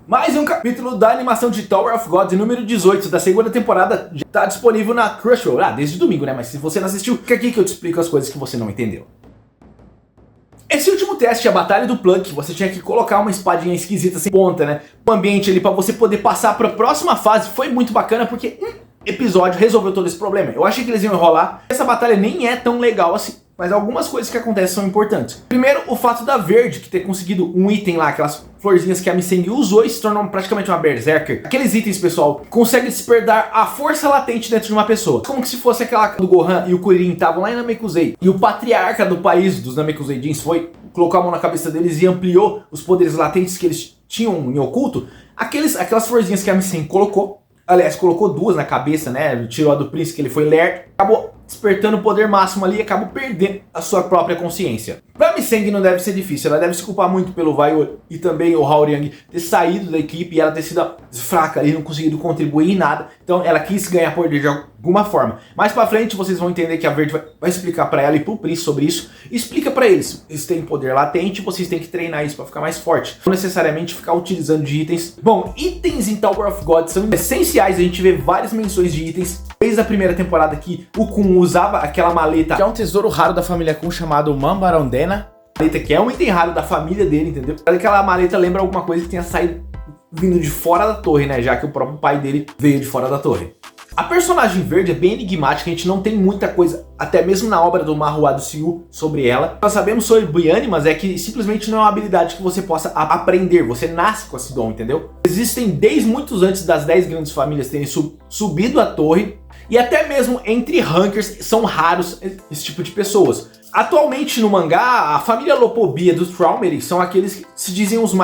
Mais um capítulo da animação de Tower of God número 18 da segunda temporada. Está disponível na Crunchyroll. Desde domingo, né? Mas se você não assistiu, fica aqui que eu te explico as coisas que você não entendeu. Esse último teste, a batalha do Plunk, você tinha que colocar uma espadinha esquisita sem ponta, né? Um ambiente ali pra você poder passar pra próxima fase. Foi muito bacana porque episódio resolveu todo esse problema. Eu achei que eles iam enrolar. Essa batalha nem é tão legal assim, mas algumas coisas que acontecem são importantes. Primeiro, o fato da Verde que ter conseguido um item lá, aquelas florzinhas que a Missing usou e se tornou praticamente uma Berserker. Aqueles itens, pessoal, conseguem despertar a força latente dentro de uma pessoa. Como se fosse aquela do Gohan e o Kuririn estavam lá em Namekusei. E o patriarca do país dos Namekuseidins foi, colocou a mão na cabeça deles e ampliou os poderes latentes que eles tinham em oculto. Aquelas florzinhas que a Missing colocou, aliás, colocou duas na cabeça, né? Tirou a do príncipe, que ele foi lerdo, acabou despertando o poder máximo ali e acabou perdendo a sua própria consciência. Pra Missing não deve ser difícil, ela deve se culpar muito pelo Violet e também o Haoryang ter saído da equipe e ela ter sido fraca ali, não conseguido contribuir em nada. Então ela quis ganhar poder de alguma forma. Mais pra frente vocês vão entender que a Verde vai explicar pra ela e pro príncipe sobre isso. E explica pra eles, eles têm poder latente, vocês têm que treinar isso pra ficar mais forte. Não necessariamente ficar utilizando de itens. Bom, itens em Tower of God são essenciais, a gente vê várias menções de itens. Desde a primeira temporada que o Kun usava aquela maleta, que é um tesouro raro da família Kun chamado Mambarondena. Maleta que é um item raro da família dele, entendeu? Aquela maleta lembra alguma coisa que tenha saído vindo de fora da torre, né? Já que o próprio pai dele veio de fora da torre. A personagem Verde é bem enigmática, a gente não tem muita coisa, até mesmo na obra do Mahua do Siu, sobre ela. Nós sabemos sobre Biane, mas é que simplesmente não é uma habilidade que você possa aprender, você nasce com esse dom, entendeu? Existem desde muitos antes das 10 grandes famílias terem subido a torre, e até mesmo entre rankers são raros esse tipo de pessoas. Atualmente no mangá, a família Lopobia dos Traumerich são aqueles que se dizem os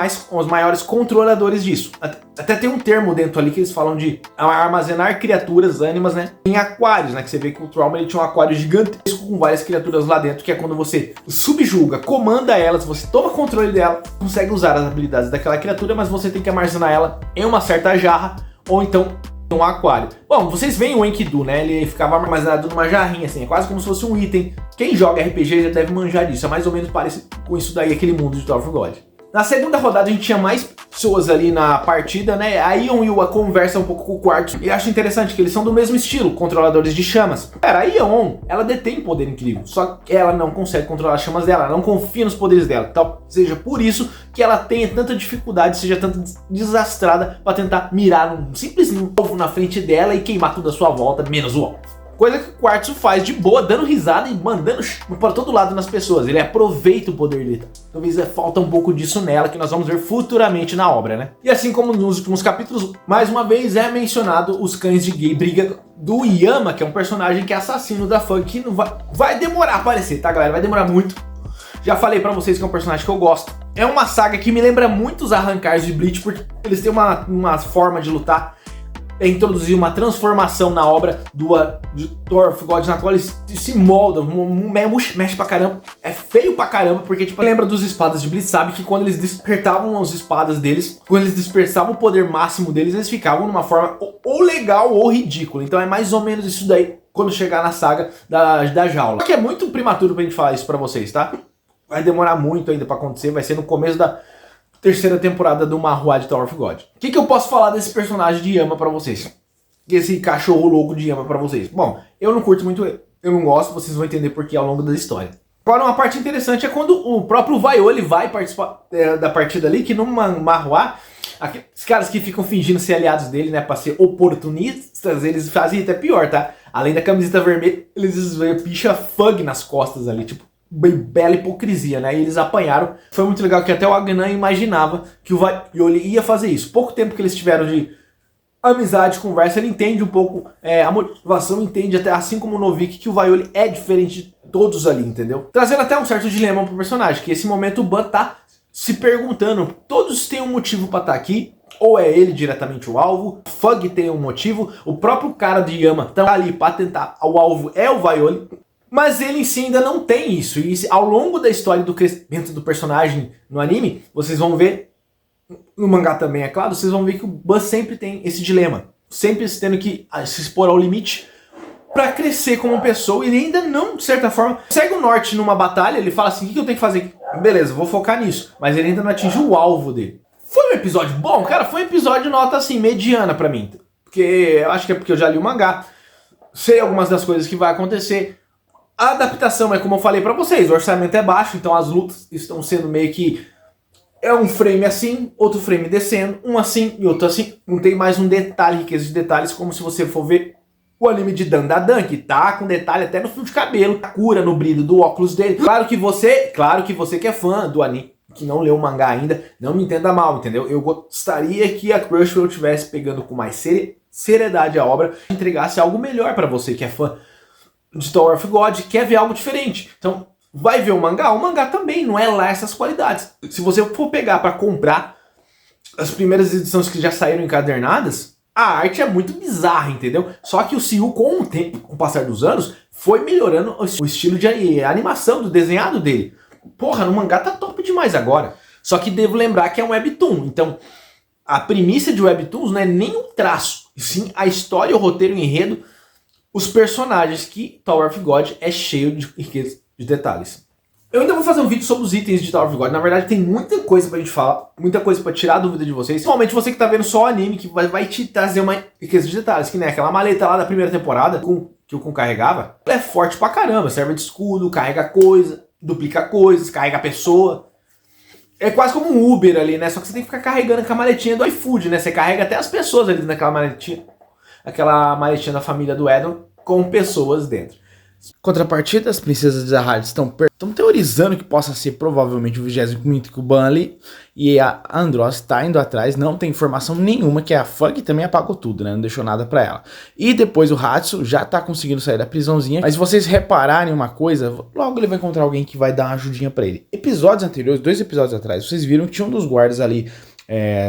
maiores controladores disso. Até tem um termo dentro ali que eles falam de armazenar criaturas, ânimas, né, em aquários, né, que você vê que o Traumerich tinha um aquário gigantesco com várias criaturas lá dentro, que é quando você subjuga, comanda elas, você toma controle dela, consegue usar as habilidades daquela criatura, mas você tem que armazenar ela em uma certa jarra, ou então um aquário. Bom, vocês veem o Enkidu, né? Ele ficava armazenado numa jarrinha, assim, é quase como se fosse um item. Quem joga RPG já deve manjar disso, é mais ou menos parecido com isso daí, aquele mundo de Tower of God. Na segunda rodada a gente tinha mais pessoas ali na partida, né? A Ion e o conversa um pouco com o Quartz. E acho interessante que eles são do mesmo estilo, controladores de chamas. Cara, a Ion, ela detém poder incrível, só que ela não consegue controlar as chamas dela, ela não confia nos poderes dela. Então, seja por isso que ela tenha tanta dificuldade, seja tanto desastrada para tentar mirar um simples alvo na frente dela e queimar tudo à sua volta, menos o alvo. Coisa que o Quartz faz de boa, dando risada e mandando para todo lado nas pessoas. Ele aproveita o poder dele. Talvez falta um pouco disso nela, que nós vamos ver futuramente na obra, né? E assim como nos últimos capítulos, mais uma vez é mencionado os cães de gay briga do Yama, que é um personagem que é assassino da Fang, que não vai demorar a aparecer, tá, galera? Vai demorar muito. Já falei pra vocês que é um personagem que eu gosto. É uma saga que me lembra muito os Arrancars de Bleach, porque eles têm uma forma de lutar. É introduzir uma transformação na obra de Tower of God, na qual eles se moldam, mexe pra caramba, é feio pra caramba, porque tipo, lembra dos espadas de Bleach, sabe que quando eles despertavam as espadas deles, quando eles dispersavam o poder máximo deles, eles ficavam numa forma ou legal ou ridícula. Então é mais ou menos isso daí quando chegar na saga da jaula. Só que é muito prematuro pra gente falar isso pra vocês, tá? Vai demorar muito ainda pra acontecer, vai ser no começo da terceira temporada do Mahua de Tower of God. O que eu posso falar desse personagem de Yama pra vocês? Esse cachorro louco de Yama pra vocês? Bom, eu não curto muito ele. Eu não gosto, vocês vão entender por que ao longo da história. Agora, uma parte interessante é quando o próprio Violet vai participar da partida ali, que no Mahua, aqueles caras que ficam fingindo ser aliados dele, né, pra ser oportunistas, eles fazem até pior, tá? Além da camiseta vermelha, eles picham Fang nas costas ali, tipo, bela hipocrisia, né? E eles apanharam. Foi muito legal que até o Agnan imaginava que o Violet ia fazer isso. Pouco tempo que eles tiveram de amizade, conversa, ele entende um pouco a motivação, entende até assim como o Novik que o Violet é diferente de todos ali, entendeu? Trazendo até um certo dilema pro personagem, que esse momento o Ban tá se perguntando, todos têm um motivo pra estar aqui, ou é ele diretamente o alvo, o Fang tem um motivo, o próprio cara de Yama tá ali pra tentar, o alvo é o Violet. Mas ele em si ainda não tem isso. E ao longo da história do crescimento do personagem no anime, vocês vão ver, no mangá também, é claro, vocês vão ver que o Ban sempre tem esse dilema. Sempre tendo que se expor ao limite pra crescer como pessoa. E ele ainda não, de certa forma, segue o norte numa batalha, ele fala assim, o que eu tenho que fazer? Beleza, vou focar nisso. Mas ele ainda não atingiu o alvo dele. Foi um episódio bom, cara, foi um episódio nota assim, mediana pra mim. Porque eu acho que é porque eu já li o mangá, sei algumas das coisas que vai acontecer. A adaptação é como eu falei pra vocês, o orçamento é baixo, então as lutas estão sendo meio que... É um frame assim, outro frame descendo, um assim e outro assim. Não tem mais um detalhe, riqueza de detalhes, como se você for ver o anime de Dandadan, que tá com detalhe até no fio de cabelo, a cura no brilho do óculos dele. Claro que você que é fã do anime, que não leu o mangá ainda, não me entenda mal, entendeu? Eu gostaria que a Crunchyroll estivesse pegando com mais seriedade a obra, entregasse algo melhor pra você que é fã de Tower of God, quer ver algo diferente. Então, vai ver o mangá também não é lá essas qualidades. Se você for pegar pra comprar as primeiras edições que já saíram encadernadas, a arte é muito bizarra, entendeu? Só que o Siu, com o tempo, com o passar dos anos, foi melhorando o estilo de animação do desenhado dele. Porra, no mangá tá top demais agora. Só que devo lembrar que é um webtoon, então a premissa de webtoons não é nem o traço, e sim a história, o roteiro, o enredo, os personagens, que Tower of God é cheio de riqueza de detalhes. Eu ainda vou fazer um vídeo sobre os itens de Tower of God. Na verdade tem muita coisa pra gente falar, muita coisa pra tirar a dúvida de vocês. Principalmente você que tá vendo só o anime, que vai te trazer uma riqueza de detalhes. Que nem aquela maleta lá da primeira temporada, que o Kun carregava. Ela é forte pra caramba, serve de escudo, carrega coisa, duplica coisas, carrega a pessoa. É quase como um Uber ali, né? Só que você tem que ficar carregando com a maletinha do iFood, né? Você carrega até as pessoas ali naquela maletinha. Aquela maletinha da família do Edon com pessoas dentro. Contrapartida, as princesas da Hades estão teorizando que possa ser provavelmente o 25º Ban ali, e a Andross está indo atrás, não tem informação nenhuma, que a Fug também apagou tudo, né? Não deixou nada pra ela. E depois o Hatsu já tá conseguindo sair da prisãozinha, mas se vocês repararem uma coisa, logo ele vai encontrar alguém que vai dar uma ajudinha pra ele. Episódios anteriores, 2 episódios atrás, vocês viram que tinha um dos guardas ali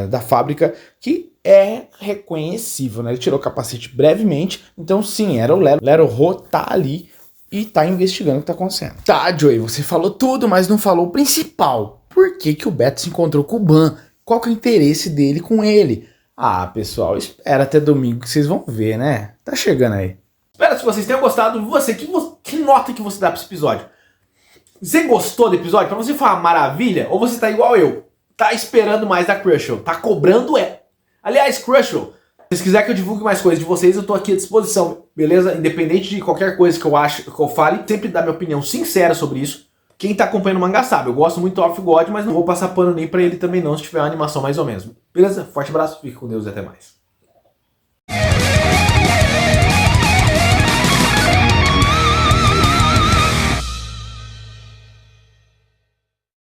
da fábrica que é reconhecível, né? Ele tirou o capacete brevemente, então sim, era o Lero. Lero Ho tá ali e tá investigando o que tá acontecendo. Tá, Joey, você falou tudo, mas não falou o principal. Por que que o Beto se encontrou com o Ban? Qual que é o interesse dele com ele? Ah, pessoal, espera até domingo que vocês vão ver, né? Tá chegando aí. Espero que vocês tenham gostado. Que nota que você dá pra esse episódio? Você gostou do episódio? Pra você foi uma maravilha? Ou você tá igual eu? Tá esperando mais da Crunchyroll? Tá cobrando Aliás, Crunchyroll, se vocês quiserem que eu divulgue mais coisas de vocês, eu tô aqui à disposição, beleza? Independente de qualquer coisa que eu acho, que eu fale, sempre dá minha opinião sincera sobre isso. Quem tá acompanhando o mangá sabe, eu gosto muito do Tower of God, mas não vou passar pano nem pra ele também não, se tiver uma animação mais ou menos. Beleza? Forte abraço, fique com Deus e até mais.